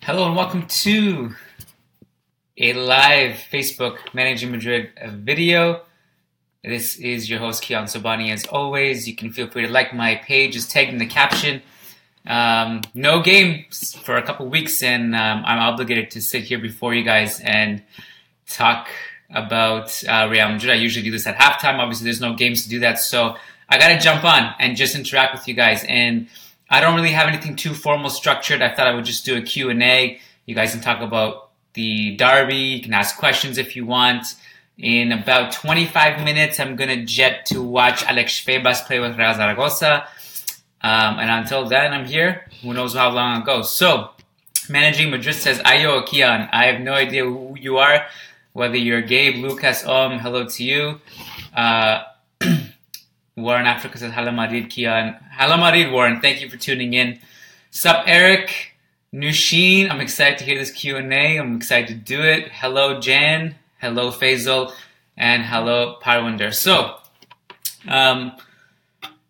Hello and welcome to a live Facebook Managing Madrid video. This is your host Kiyan Sobhani. As always, you can feel free to like my page, just tag in the caption. No games for a couple weeks, and I'm obligated to sit here before you guys and talk about Real Madrid. I usually do this at halftime. Obviously, there's no games to do that, so I gotta jump on and just interact with you guys. And I don't really have anything too formal structured. I thought I would just do a Q&A. You guys can talk about the derby. You can ask questions if you want. In about 25 minutes, I'm going to jet to watch Alex Febas play with Real Zaragoza. And until then, I'm here. Who knows how long I'll go. So, Managing Madrid says, Ayo, Kiyan. I have no idea who you are. Whether you're Gabe, Lucas, hello to you. Warren Africa says, Hala Madrid, Kiyan. Hala Madrid, Warren. Thank you for tuning in. Sup, Eric? Nushin, I'm excited to hear this Q&A. I'm excited to do it. Hello, Jan. Hello, Faisal. And hello, Parwinder. So,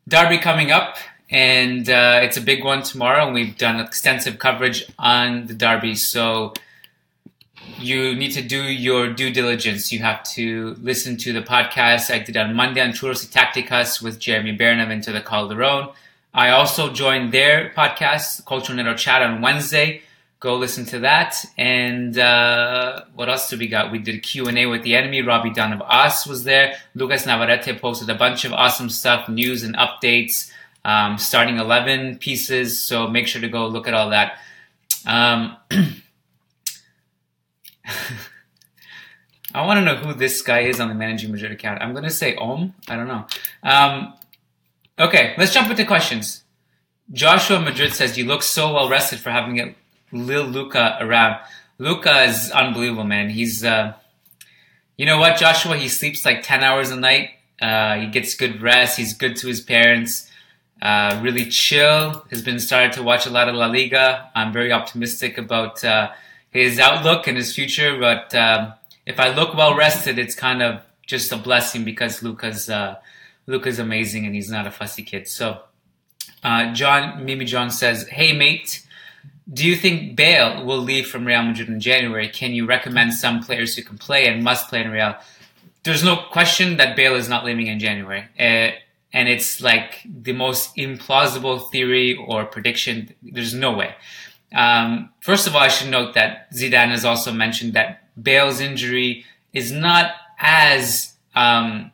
derby coming up. And it's a big one tomorrow. And we've done extensive coverage on the derby. So, you need to do your due diligence. You have to listen to the podcast I did on Monday on Churros y Tácticas with Jeremy Bernov into the Calderon. I also joined their podcast, Cultural Network Chat, on Wednesday. Go listen to that. And what else did we got? We did a Q&A with the enemy. Robbie Dunn of Us was there. Lucas Navarrete posted a bunch of awesome stuff, news and updates, starting 11 pieces. So make sure to go look at all that. I want to know who this guy is on the Managing Madrid account. I'm going to say Om. I don't know. Okay, let's jump into questions. Joshua Madrid says, you look so well rested for having a Lil Luca around. Luca is unbelievable, man. He's, you know what, Joshua? He sleeps like 10 hours a night. He gets good rest. He's good to his parents. Really chill. Has been started to watch a lot of La Liga. I'm very optimistic about his outlook and his future, but if I look well rested, it's kind of just a blessing because Luca's amazing and he's not a fussy kid. So, Mimi John says, hey mate, do you think Bale will leave from Real Madrid in January? Can you recommend some players who can play and must play in Real? There's no question that Bale is not leaving in January. And it's like the most implausible theory or prediction. There's no way. First of all, I should note that Zidane has also mentioned that Bale's injury is not as bad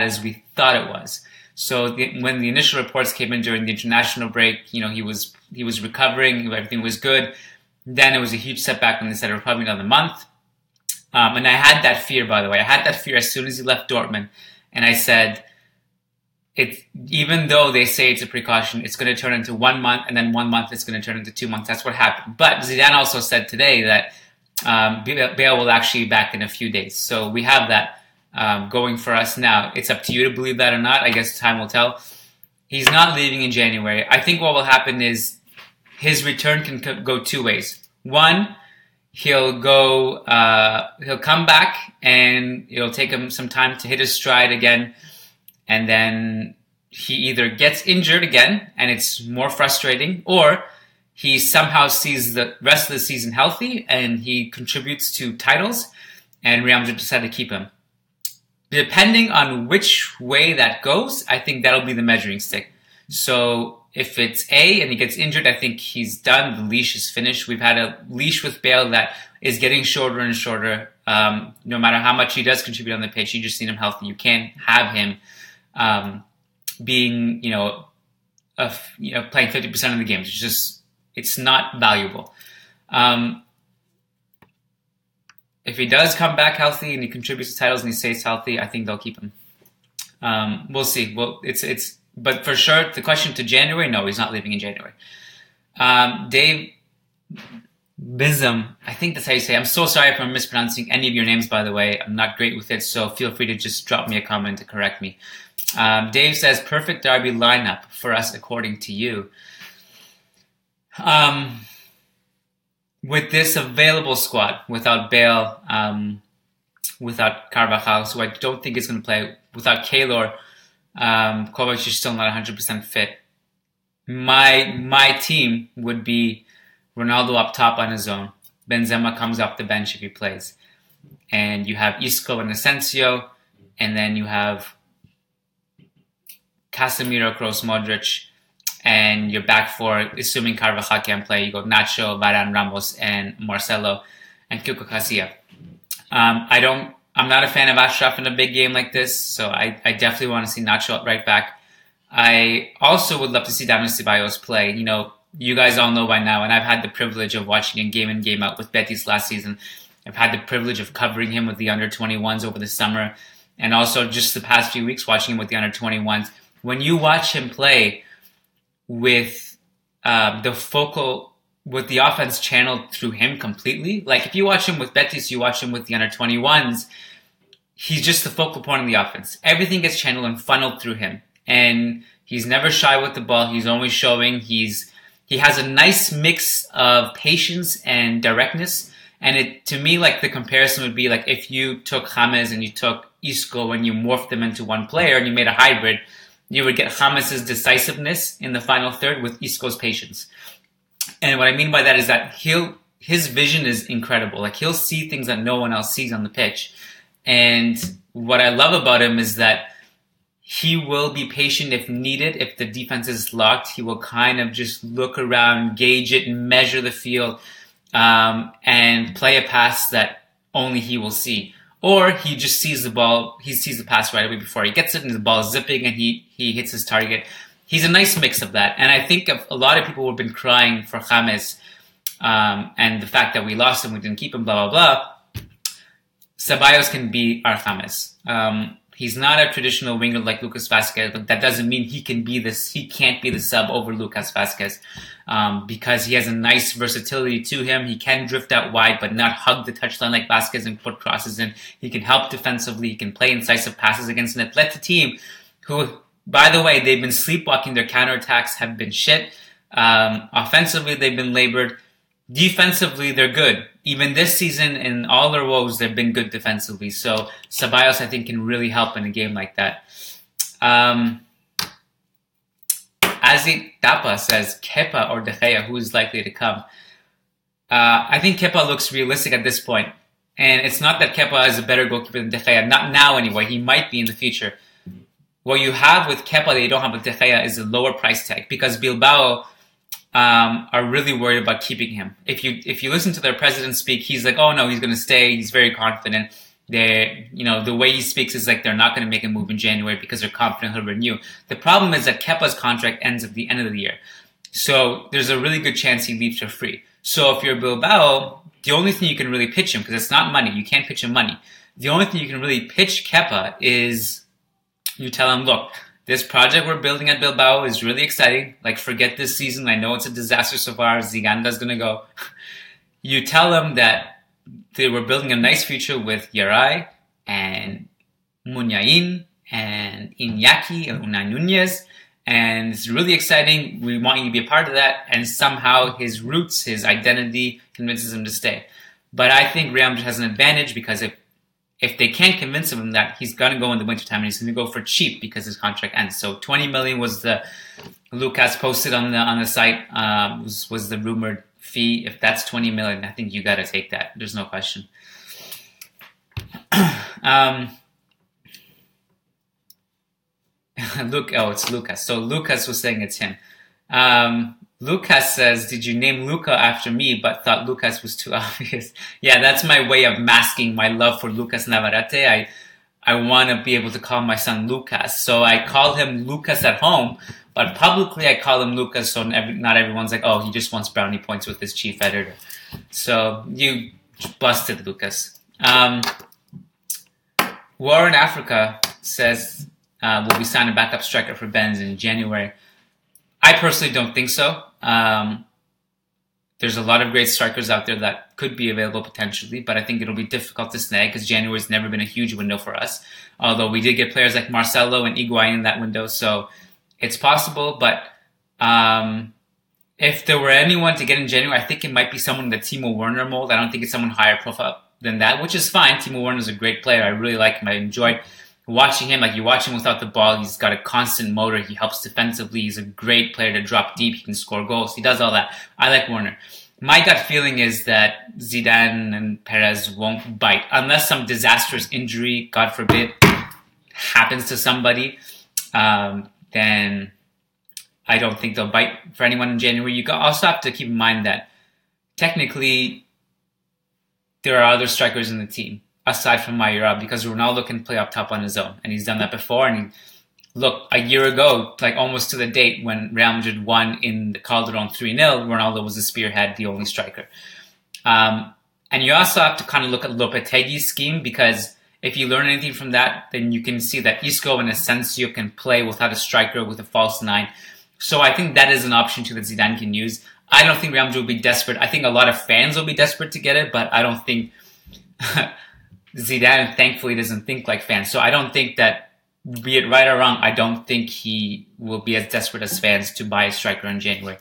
as we thought it was. So when the initial reports came in during the international break, you know, he was recovering, everything was good. Then it was a huge setback when they said it was probably another month. And I had that fear, by the way. I had that fear as soon as he left Dortmund, and I said, even though they say it's a precaution, it's going to turn into 1 month, and then 1 month it's going to turn into 2 months. That's what happened. But Zidane also said today that Bale will actually be back in a few days. So we have that going for us now. It's up to you to believe that or not. I guess time will tell. He's not leaving in January. I think what will happen is his return can go two ways. One, he'll come back and it'll take him some time to hit his stride again. And then he either gets injured again, and it's more frustrating, or he somehow sees the rest of the season healthy, and he contributes to titles, and Real Madrid decide to keep him. Depending on which way that goes, I think that'll be the measuring stick. So if it's A and he gets injured, I think he's done. The leash is finished. We've had a leash with Bale that is getting shorter and shorter. No matter how much he does contribute on the pitch, you just need him healthy. You can't have him being, playing 50% of the games. It's not valuable. If he does come back healthy and he contributes to titles and he stays healthy, I think they'll keep him. We'll see. Well, but for sure, the question to January, no, he's not leaving in January. Dave Bism, I think that's how you say it. I'm so sorry if I'm mispronouncing any of your names, by the way. I'm not great with it, so feel free to just drop me a comment to correct me. Dave says, perfect derby lineup for us according to you. With this available squad, without Bale, without Carvajal, who I don't think is going to play, without Keylor, Kovac is still not 100% fit. My team would be Ronaldo up top on his own. Benzema comes off the bench if he plays. And you have Isco and Asensio. And then you have Casemiro, Kroos, Modric. And your back four, assuming Carvajal can play, you go Nacho, Varane, Ramos, and Marcelo, and Kiko Casilla. I'm not a fan of Ashraf in a big game like this, so I definitely want to see Nacho at right back. I also would love to see Daniel Ceballos play. You know, you guys all know by now, and I've had the privilege of watching him game in, game out with Betis last season. I've had the privilege of covering him with the under-21s over the summer, and also just the past few weeks watching him with the under-21s. When you watch him play with with the offense channeled through him completely, like if you watch him with Betis, you watch him with the under-21s, he's just the focal point of the offense. Everything gets channeled and funneled through him. And he's never shy with the ball. He's always showing. He has a nice mix of patience and directness. And to me, like the comparison would be like if you took James and you took Isco and you morphed them into one player and you made a hybrid, you would get James's decisiveness in the final third with Isco's patience. And what I mean by that is that his vision is incredible. Like he'll see things that no one else sees on the pitch. And what I love about him is that he will be patient if needed. If the defense is locked, he will kind of just look around, gauge it, and measure the field, and play a pass that only he will see. Or he just sees the ball, he sees the pass right away before he gets it, and the ball is zipping, and he hits his target. He's a nice mix of that. And I think a lot of people who have been crying for James, and the fact that we lost him, we didn't keep him, blah, blah, blah. Ceballos can be our James. He's not a traditional winger like Lucas Vazquez, but that doesn't mean he can't be the sub over Lucas Vazquez, because he has a nice versatility to him. He can drift out wide, but not hug the touchline like Vazquez and put crosses in. He can help defensively. He can play incisive passes against an Atleti team who, by the way, they've been sleepwalking. Their counterattacks have been shit. Offensively, they've been labored. Defensively, they're good. Even this season, in all their woes, they've been good defensively. So Ceballos, I think, can really help in a game like that. Azit Tapa says, Kepa or De Gea, who is likely to come? I think Kepa looks realistic at this point. And it's not that Kepa is a better goalkeeper than De Gea. Not now, anyway. He might be in the future. What you have with Kepa that you don't have with De Gea is a lower price tag, because Bilbao are really worried about keeping him. If you listen to their president speak, he's like, oh no, he's going to stay. He's very confident. The way he speaks is like they're not going to make a move in January because they're confident he'll renew. The problem is that Kepa's contract ends at the end of the year. So there's a really good chance he leaves for free. So if you're Bilbao, the only thing you can really pitch him, because it's not money, you can't pitch him money. The only thing you can really pitch Kepa is you tell him, look, this project we're building at Bilbao is really exciting. Like, forget this season. I know it's a disaster so far. Ziganda's going to go. You tell them that they were building a nice future with Yaray and Munyain and Iñaki and Unai Nunez. And it's really exciting. We want you to be a part of that. And somehow his roots, his identity convinces him to stay. But I think Real Madrid has an advantage, because if they can't convince him that he's going to go in the wintertime, and he's going to go for cheap because his contract ends. So 20 million was the Lucas posted on the site, was the rumored fee. If that's 20 million, I think you got to take that. There's no question. It's Lucas. So Lucas was saying it's him. Lucas says, did you name Luca after me, but thought Lucas was too obvious? Yeah, that's my way of masking my love for Lucas Navarrete. I want to be able to call my son Lucas. So I call him Lucas at home, but publicly I call him Lucas, so not everyone's like, oh, he just wants brownie points with his chief editor. So you busted, Lucas. War in Africa says, will we sign a backup striker for Benz in January? I personally don't think so. There's a lot of great strikers out there that could be available potentially, but I think it'll be difficult to snag because January's never been a huge window for us. Although we did get players like Marcelo and Higuain in that window, so it's possible. But if there were anyone to get in January, I think it might be someone in the Timo Werner mold. I don't think it's someone higher profile than that, which is fine. Timo Werner's a great player. I really like him. I enjoyed watching him. Like, you watch him without the ball, he's got a constant motor. He helps defensively. He's a great player to drop deep. He can score goals. He does all that. I like Werner. My gut feeling is that Zidane and Perez won't bite unless some disastrous injury, God forbid, happens to somebody. Then I don't think they'll bite for anyone in January. You also have to keep in mind that technically there are other strikers in the team aside from Mayoral, because Ronaldo can play up top on his own, and he's done that before. And look, a year ago, like almost to the date when Real Madrid won in the Calderon 3-0, Ronaldo was the spearhead, the only striker. And you also have to kind of look at Lopetegui's scheme, because if you learn anything from that, then you can see that Isco and Asensio can play without a striker, with a false nine. So I think that is an option too that Zidane can use. I don't think Real Madrid will be desperate. I think a lot of fans will be desperate to get it, but I don't think Zidane, thankfully, doesn't think like fans. So I don't think that, be it right or wrong, I don't think he will be as desperate as fans to buy a striker in January.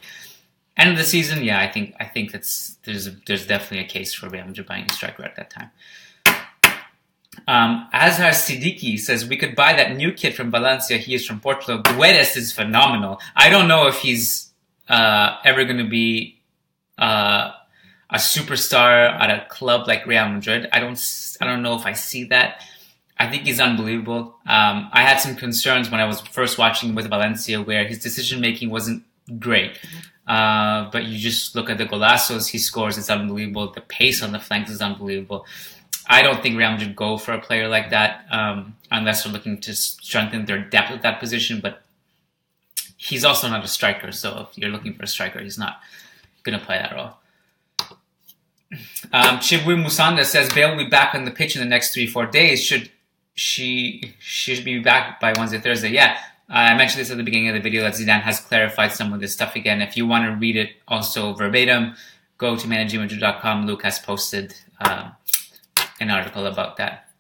End of the season, yeah, I think there's definitely a case for Real Madrid buying a striker at that time. Azhar Siddiqui says, we could buy that new kid from Valencia. He is from Portugal. Guedes is phenomenal. I don't know if he's ever going to be a superstar at a club like Real Madrid. I don't know if I see that. I think he's unbelievable. I had some concerns when I was first watching with Valencia, where his decision making wasn't great. But you just look at the golazos he scores, it's unbelievable. The pace on the flanks is unbelievable. I don't think Real Madrid go for a player like that unless they're looking to strengthen their depth at that position. But he's also not a striker, so if you're looking for a striker, he's not going to play that role. Chibwe Musanda says, Bale will be back on the pitch in the next 3-4 days. She should be back by Wednesday, Thursday. Yeah, I mentioned this at the beginning of the video that Zidane has clarified some of this stuff again. If you want to read it also verbatim, go to managingmadrid.com. Luke has posted an article about that.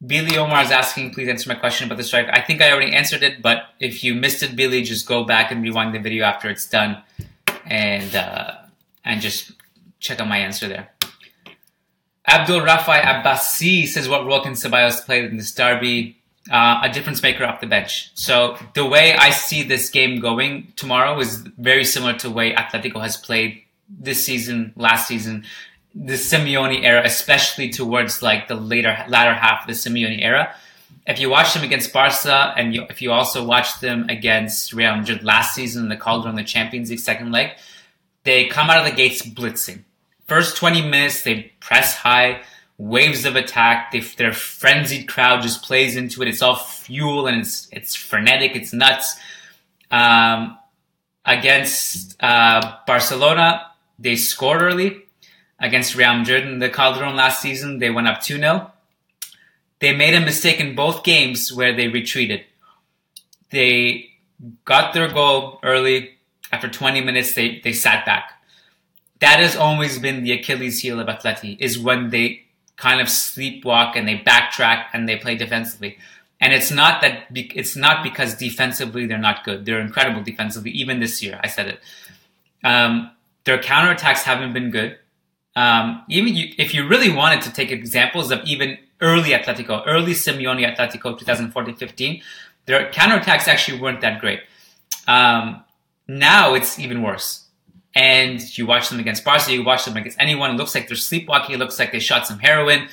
Billy Omar is asking, please answer my question about the strike. I think I already answered it, but if you missed it, Billy, just go back and rewind the video after it's done and just check out my answer there. Abdul Rafai Abbasi says, what role can Ceballos play in this derby? A difference maker off the bench. So the way I see this game going tomorrow is very similar to the way Atletico has played this season, last season, the Simeone era, especially towards like the latter half of the Simeone era. If you watch them against Barca, and if you also watch them against Real Madrid last season in the Calderon, the Champions League second leg, they come out of the gates blitzing. First 20 minutes, they press high, waves of attack. Their frenzied crowd just plays into it. It's all fuel and it's frenetic. It's nuts. Against Barcelona, they scored early. Against Real Madrid in the Calderon last season, they went up 2-0. They made a mistake in both games where they retreated. They got their goal early. After 20 minutes, they sat back. That has always been the Achilles heel of Atleti, is when they kind of sleepwalk and they backtrack and they play defensively. And it's not because defensively they're not good. They're incredible defensively, even this year. I said it. Their counterattacks haven't been good. If you really wanted to take examples of even early Atletico, early Simeone Atletico 2014-15, their counterattacks actually weren't that great. Now it's even worse. And you watch them against Barca, you watch them against anyone, it looks like they're sleepwalking, it looks like they shot some heroin.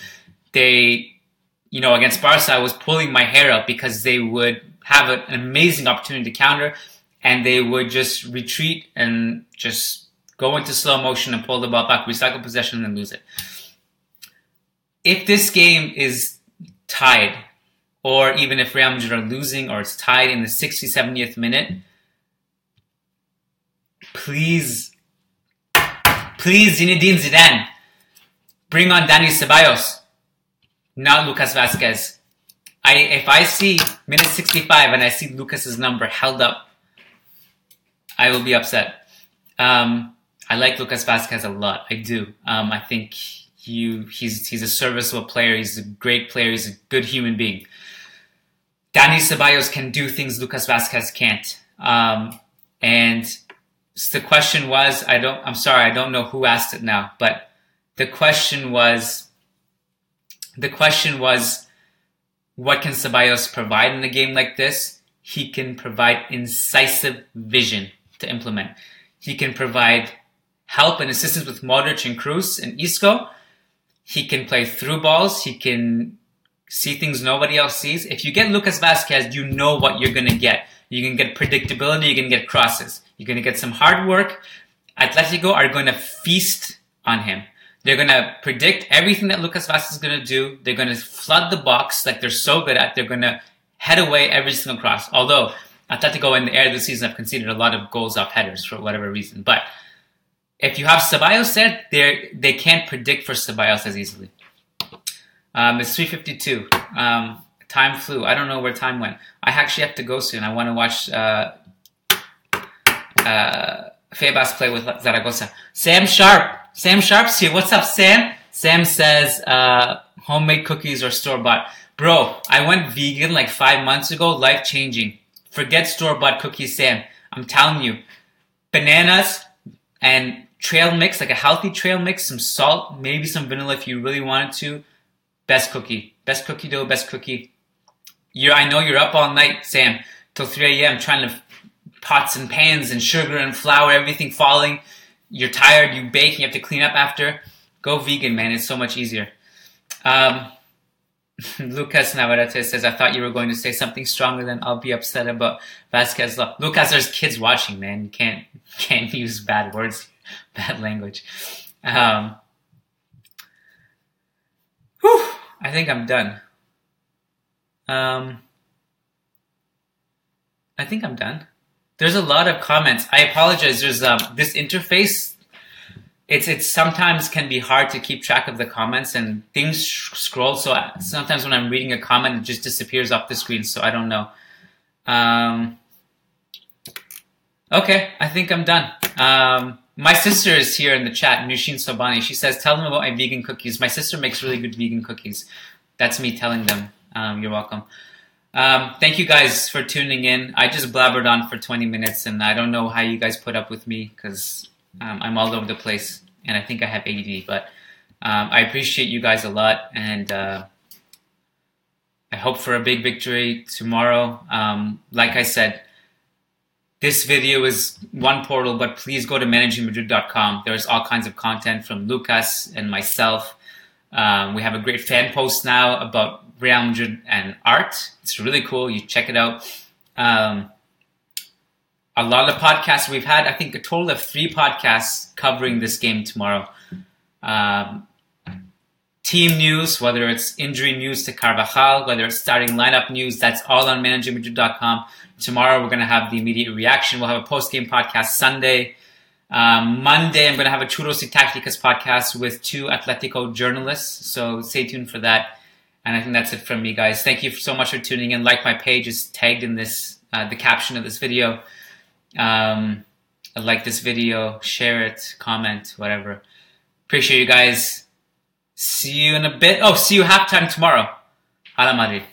Against Barca, I was pulling my hair out because they would have an amazing opportunity to counter, and they would just retreat and just go into slow motion and pull the ball back, recycle possession, and lose it. If this game is tied, or even if Real Madrid are losing, or it's tied in the 60th, 70th minute, please, Zinedine Zidane, bring on Dani Ceballos, not Lucas Vazquez. If I see minute 65 and I see Lucas's number held up, I will be upset. I like Lucas Vazquez a lot. I do. I think he's a serviceable player. He's a great player. He's a good human being. Dani Ceballos can do things Lucas Vazquez can't. And the question was, I don't know who asked it now, but the question was, what can Ceballos provide in a game like this? he can provide incisive vision to implement. He can provide help and assistance with Modric and Kroos and Isco. He can play through balls. He can see things nobody else sees. If you get Lucas Vazquez, you know what you're going to get. You can get predictability. You can get crosses. You're going to get some hard work. Atletico are going to feast on him. They're going to predict everything that Lucas Vazquez is going to do. They're going to flood the box like they're so good at. They're going to head away every single cross. Although Atletico in the air this season have conceded a lot of goals off headers for whatever reason. But if you have Ceballos there, they can't predict for Ceballos as easily. It's 3:52. Time flew. I don't know where time went. I actually have to go soon. I want to watch Febas play with Zaragoza. Sam Sharp's here. What's up, Sam? Sam says homemade cookies or store-bought. Bro, I went vegan like 5 months ago. Life-changing. Forget store-bought cookies, Sam. I'm telling you. Bananas and trail mix, like a healthy trail mix, some salt, maybe some vanilla if you really wanted to. Best cookie. Best cookie dough, best cookie. I know you're up all night, Sam, till 3 a.m. trying to pots and pans and sugar and flour, everything falling. You're tired, you bake, you have to clean up after. Go vegan, man. It's so much easier. Lucas Navarrete says, I thought you were going to say something stronger than I'll be upset about Vasquez. Lucas, there's kids watching, man. You can't use bad words, bad language. I think I'm done. I think I'm done. There's a lot of comments. I apologize. There's this interface. It's sometimes can be hard to keep track of the comments and things scroll. So sometimes when I'm reading a comment, it just disappears off the screen. So I don't know. Okay, I think I'm done. My sister is here in the chat, Nushin Sobhani. She says, tell them about my vegan cookies. My sister makes really good vegan cookies. That's me telling them. You're welcome. Thank you guys for tuning in. I just blabbered on for 20 minutes and I don't know how you guys put up with me because I'm all over the place and I think I have ADD, but I appreciate you guys a lot and I hope for a big victory tomorrow. Like I said, this video is one portal, but please go to managingmadrid.com. There's all kinds of content from Lucas and myself. We have a great fan post now about Real Madrid and art. It's really cool. You check it out. A lot of podcasts we've had, I think a total of 3 podcasts covering this game tomorrow. Team news, whether it's injury news to Carvajal, whether it's starting lineup news, that's all on managingmadrid.com. Tomorrow we're going to have the immediate reaction. We'll have a post-game podcast Sunday. Monday I'm going to have a Churros y Tácticas podcast with 2 Atletico journalists. So stay tuned for that. And I think that's it from me, guys. Thank you so much for tuning in. Like my page is tagged in this the caption of this video. Like this video, share it, comment, whatever. Appreciate you guys. See you in a bit. Oh, see you halftime tomorrow. Hala Madrid.